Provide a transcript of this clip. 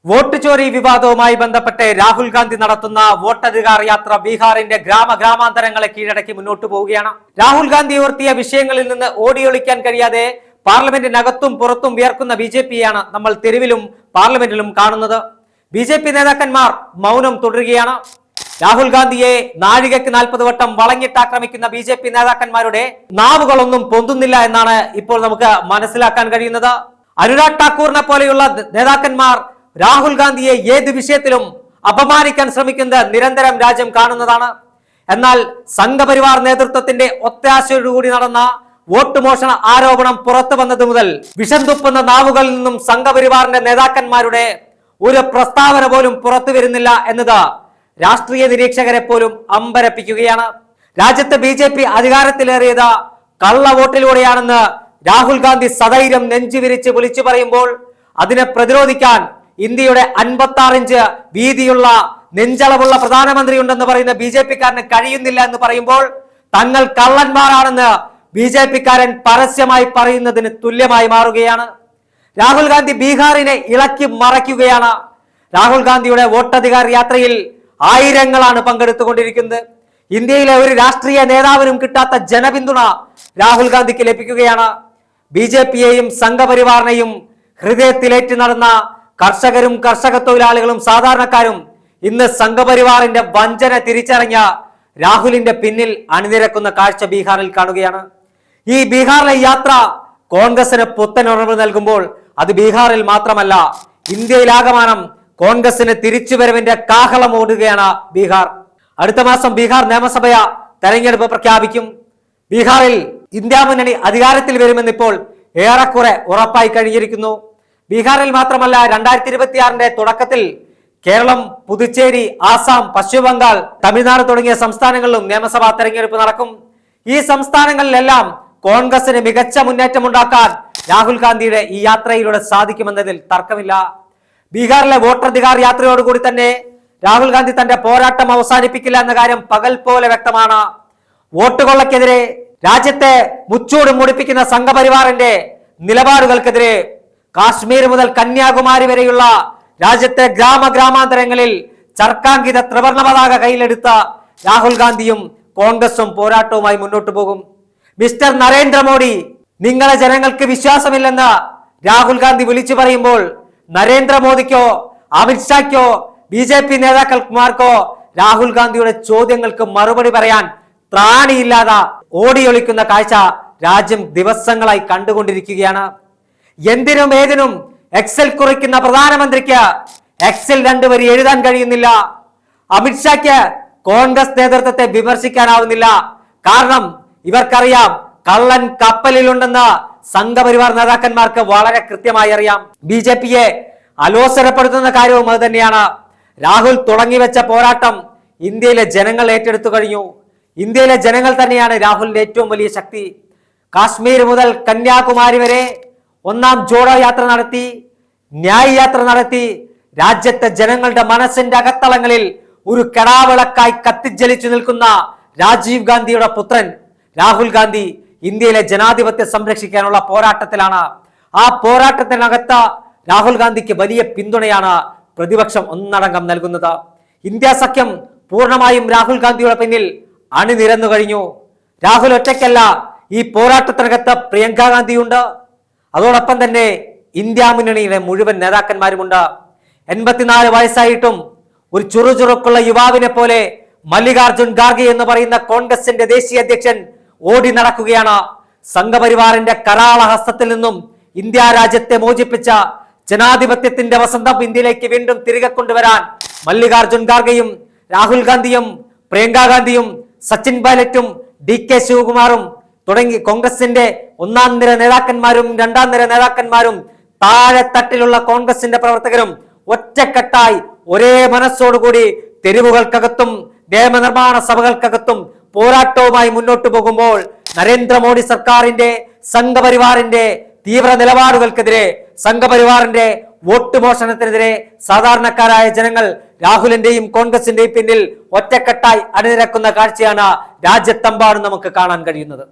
Vote ചോരി വിവാദവുമായി ബന്ധപ്പെട്ട് രാഹുൽ ഗാന്ധി നടത്തുന്ന വോട്ടധികാർ യാത്ര ബീഹാറിന്റെ ഗ്രാമാന്തരങ്ങളെ കീഴടക്കി മുന്നോട്ട് പോവുകയാണ്. രാഹുൽ ഗാന്ധി ഉയർത്തിയ വിഷയങ്ങളിൽ നിന്ന് ഓടിയൊളിക്കാൻ കഴിയാതെ പാർലമെന്റിനകത്തും പുറത്തും വിയർക്കുന്ന ബിജെപിയാണ് നമ്മൾ തെരുവിലും പാർലമെന്റിലും കാണുന്നത്. ബിജെപി നേതാക്കന്മാർ മൗനം തുടരുകയാണ്. രാഹുൽ ഗാന്ധിയെ നാഴികയ്ക്ക് 40 വട്ടം വളഞ്ഞിട്ടാക്രമിക്കുന്ന ബിജെപി നേതാക്കന്മാരുടെ നാവുകളൊന്നും പൊന്തുന്നില്ല എന്നാണ് ഇപ്പോൾ നമുക്ക് മനസ്സിലാക്കാൻ കഴിയുന്നത്. അനുരാഗ് ഠാക്കൂറിനെ പോലെയുള്ള നേതാക്കന്മാർ രാഹുൽ ഗാന്ധിയെ ഏത് വിഷയത്തിലും അപമാനിക്കാൻ ശ്രമിക്കുന്നത് നിരന്തരം രാജ്യം കാണുന്നതാണ്. എന്നാൽ സംഘപരിവാർ നേതൃത്വത്തിന്റെ ഒത്താശയോടുകൂടി നടന്ന വോട്ട് മോഷണ ആരോപണം പുറത്തു വന്നത് മുതൽ വിഷം തുപ്പുന്ന നാവുകളിൽ നിന്നും സംഘപരിവാറിന്റെ നേതാക്കന്മാരുടെ ഒരു പ്രസ്താവന പോലും പുറത്തു വരുന്നില്ല എന്നത് രാഷ്ട്രീയ നിരീക്ഷകരെ പോലും അമ്പരപ്പിക്കുകയാണ്. രാജ്യത്ത് ബിജെപി അധികാരത്തിലേറിയത് കള്ള വോട്ടിലൂടെയാണെന്ന് രാഹുൽ ഗാന്ധി സധൈര്യം നെഞ്ചുവിരിച്ച് വിളിച്ചു പറയുമ്പോൾ അതിനെ പ്രതിരോധിക്കാൻ ഇന്ത്യയുടെ 56 ഇഞ്ച് വീതിയുള്ള നെഞ്ചളവുള്ള പ്രധാനമന്ത്രി ഉണ്ടെന്ന് പറയുന്ന ബിജെപിക്കാരന് കഴിയുന്നില്ല എന്ന് പറയുമ്പോൾ തങ്ങൾ കള്ളന്മാരാണെന്ന് ബിജെപിക്കാരൻ പരസ്യമായി പറയുന്നതിന് തുല്യമായി മാറുകയാണ്. രാഹുൽ ഗാന്ധി ബീഹാറിനെ ഇളക്കി മറയ്ക്കുകയാണ്. രാഹുൽ ഗാന്ധിയുടെ വോട്ടധികാർ യാത്രയിൽ ആയിരങ്ങളാണ് പങ്കെടുത്തുകൊണ്ടിരിക്കുന്നത്. ഇന്ത്യയിലെ ഒരു രാഷ്ട്രീയ നേതാവിനും കിട്ടാത്ത ജനപിന്തുണ രാഹുൽ ഗാന്ധിക്ക് ലഭിക്കുകയാണ്. ബിജെപിയെയും സംഘപരിവാറിനെയും ഹൃദയത്തിലേറ്റ് നടന്ന കർഷകരും കർഷക തൊഴിലാളികളും സാധാരണക്കാരും ഇന്ന് സംഘപരിവാറിന്റെ വഞ്ചന തിരിച്ചറിഞ്ഞ രാഹുലിന്റെ പിന്നിൽ അണിനിരക്കുന്ന കാഴ്ച ബീഹാറിൽ കാണുകയാണ്. ഈ ബീഹാറിലെ യാത്ര കോൺഗ്രസിന് പുത്തനുണർവ് നൽകുമ്പോൾ അത് ബീഹാറിൽ മാത്രമല്ല, ഇന്ത്യയിലാകമാനം കോൺഗ്രസിന് തിരിച്ചുവരവിന്റെ കാഹളം ഓടുകയാണ് ബീഹാർ. അടുത്ത മാസം ബീഹാർ നിയമസഭ തെരഞ്ഞെടുപ്പ് പ്രഖ്യാപിക്കും. ബീഹാറിൽ ഇന്ത്യ മുന്നണി അധികാരത്തിൽ വരുമെന്ന് ഇപ്പോൾ ഏറെക്കുറെ ഉറപ്പായി കഴിഞ്ഞിരിക്കുന്നു. ബീഹാറിൽ മാത്രമല്ല, 2026 തുടക്കത്തിൽ കേരളം, പുതുച്ചേരി, ആസാം, പശ്ചിമ ബംഗാൾ, തമിഴ്നാട് തുടങ്ങിയ സംസ്ഥാനങ്ങളിലും നിയമസഭാ തെരഞ്ഞെടുപ്പ് നടക്കും. ഈ സംസ്ഥാനങ്ങളിലെല്ലാം കോൺഗ്രസിന് മികച്ച മുന്നേറ്റമുണ്ടാക്കാൻ രാഹുൽ ഗാന്ധിയുടെ ഈ യാത്രയിലൂടെ സാധിക്കുമെന്നതിൽ തർക്കമില്ല. ബീഹാറിലെ വോട്ടധികാർ യാത്രയോടുകൂടി തന്നെ രാഹുൽ ഗാന്ധി തന്റെ പോരാട്ടം അവസാനിപ്പിക്കില്ല എന്ന കാര്യം പകൽ പോലെ വ്യക്തമാണ്. വോട്ട് കൊള്ളക്കെതിരെ, രാജ്യത്തെ മുച്ചൂട് മുടിപ്പിക്കുന്ന സംഘപരിവാറിന്റെ നിലപാടുകൾക്കെതിരെ കാശ്മീർ മുതൽ കന്യാകുമാരി വരെയുള്ള രാജ്യത്തെ ഗ്രാമാന്തരങ്ങളിൽ ചർക്കാങ്കിത ത്രിവർണ്ണ പതാക കയ്യിലെടുത്ത രാഹുൽ ഗാന്ധിയും കോൺഗ്രസും പോരാട്ടവുമായി മുന്നോട്ട് പോകും. മിസ്റ്റർ നരേന്ദ്രമോദി, നിങ്ങളെ ജനങ്ങൾക്ക് വിശ്വാസമില്ലെന്ന് രാഹുൽ ഗാന്ധി വിളിച്ചു പറയുമ്പോൾ നരേന്ദ്രമോദിക്കോ അമിത്ഷാക്കോ ബിജെപി നേതാക്കന്മാർക്കോ രാഹുൽ ഗാന്ധിയുടെ ചോദ്യങ്ങൾക്ക് മറുപടി പറയാൻ ത്രാണിയില്ലാതെ ഓടിയൊളിക്കുന്ന കാഴ്ച രാജ്യം ദിവസങ്ങളായി കണ്ടുകൊണ്ടിരിക്കുകയാണ്. എന്തിനും ഏതിനും എക്സൽ കുറിക്കുന്ന പ്രധാനമന്ത്രിക്ക് എക്സൽ 2 വരി എഴുതാൻ കഴിയുന്നില്ല. അമിത്ഷാക്ക് കോൺഗ്രസ് നേതൃത്വത്തെ വിമർശിക്കാനാവുന്നില്ല. കാരണം ഇവർക്കറിയാം കള്ളൻ കപ്പലിലുണ്ടെന്ന് സംഘപരിവാർ നേതാക്കന്മാർക്ക് വളരെ കൃത്യമായി അറിയാം. ബിജെപിയെ അലോസരപ്പെടുത്തുന്ന കാര്യവും അത് തന്നെയാണ്. രാഹുൽ തുടങ്ങിവെച്ച പോരാട്ടം ഇന്ത്യയിലെ ജനങ്ങൾ ഏറ്റെടുത്തു കഴിഞ്ഞു. ഇന്ത്യയിലെ ജനങ്ങൾ തന്നെയാണ് രാഹുലിന്റെ ഏറ്റവും വലിയ ശക്തി. കാശ്മീർ മുതൽ കന്യാകുമാരി വരെ ഒന്നാം ജോഡോ യാത്ര നടത്തി, ന്യായ് യാത്ര നടത്തി, രാജ്യത്തെ ജനങ്ങളുടെ മനസ്സിന്റെ അകത്തളങ്ങളിൽ ഒരു കെടാവിളക്കായി കത്തിജ്വലിച്ചു നിൽക്കുന്ന രാജീവ് ഗാന്ധിയുടെ പുത്രൻ രാഹുൽ ഗാന്ധി ഇന്ത്യയിലെ ജനാധിപത്യം സംരക്ഷിക്കാനുള്ള പോരാട്ടത്തിലാണ്. ആ പോരാട്ടത്തിനകത്ത് രാഹുൽ ഗാന്ധിക്ക് വലിയ പിന്തുണയാണ് പ്രതിപക്ഷം ഒന്നടങ്കം നൽകുന്നത്. ഇന്ത്യ സഖ്യം പൂർണ്ണമായും രാഹുൽ ഗാന്ധിയുടെ പിന്നിൽ അണിനിരന്നു കഴിഞ്ഞു. രാഹുൽ ഒറ്റയ്ക്കല്ല, ഈ പോരാട്ടത്തിനകത്ത് പ്രിയങ്ക ഗാന്ധിയുണ്ട്. അതോടൊപ്പം തന്നെ ഇന്ത്യ മുന്നണിയിലെ മുഴുവൻ നേതാക്കന്മാരുമുണ്ട്. 84 വയസ്സായിട്ടും ഒരു ചുറുചുറുക്കുള്ള യുവാവിനെ പോലെ മല്ലികാർജുൻ ഖാർഗെ എന്ന് പറയുന്ന കോൺഗ്രസിന്റെ ദേശീയ അധ്യക്ഷൻ ഓടി നടക്കുകയാണ്. സംഘപരിവാറിന്റെ കരാള ഹസ്തത്തിൽ നിന്നും ഇന്ത്യ രാജ്യത്തെ മോചിപ്പിച്ച ജനാധിപത്യത്തിന്റെ വസന്തം ഇന്ത്യയിലേക്ക് വീണ്ടും തിരികെ കൊണ്ടുവരാൻ മല്ലികാർജുൻ ഖാർഗെയും രാഹുൽ ഗാന്ധിയും പ്രിയങ്ക ഗാന്ധിയും സച്ചിൻ പൈലറ്റും DK ശിവകുമാറും തുടങ്ങി കോൺഗ്രസിന്റെ 1ാം നിര നേതാക്കന്മാരും 2ാം നിര നേതാക്കന്മാരും താഴെത്തട്ടിലുള്ള കോൺഗ്രസിന്റെ പ്രവർത്തകരും ഒറ്റക്കെട്ടായി ഒരേ മനസ്സോടുകൂടി തെരുവുകൾക്കകത്തും നിയമനിർമ്മാണ സഭകൾക്കകത്തും പോരാട്ടവുമായി മുന്നോട്ട് പോകുമ്പോൾ നരേന്ദ്രമോദി സർക്കാരിന്റെ സംഘപരിവാറിന്റെ തീവ്ര നിലപാടുകൾക്കെതിരെ, സംഘപരിവാറിന്റെ വോട്ട് മോഷണത്തിനെതിരെ സാധാരണക്കാരായ ജനങ്ങൾ രാഹുലിന്റെയും കോൺഗ്രസിന്റെയും പിന്നിൽ ഒറ്റക്കെട്ടായി അണിനിരക്കുന്ന കാഴ്ചയാണ് രാജ്യത്തെമ്പാടും നമുക്ക് കാണാൻ കഴിയുന്നത്.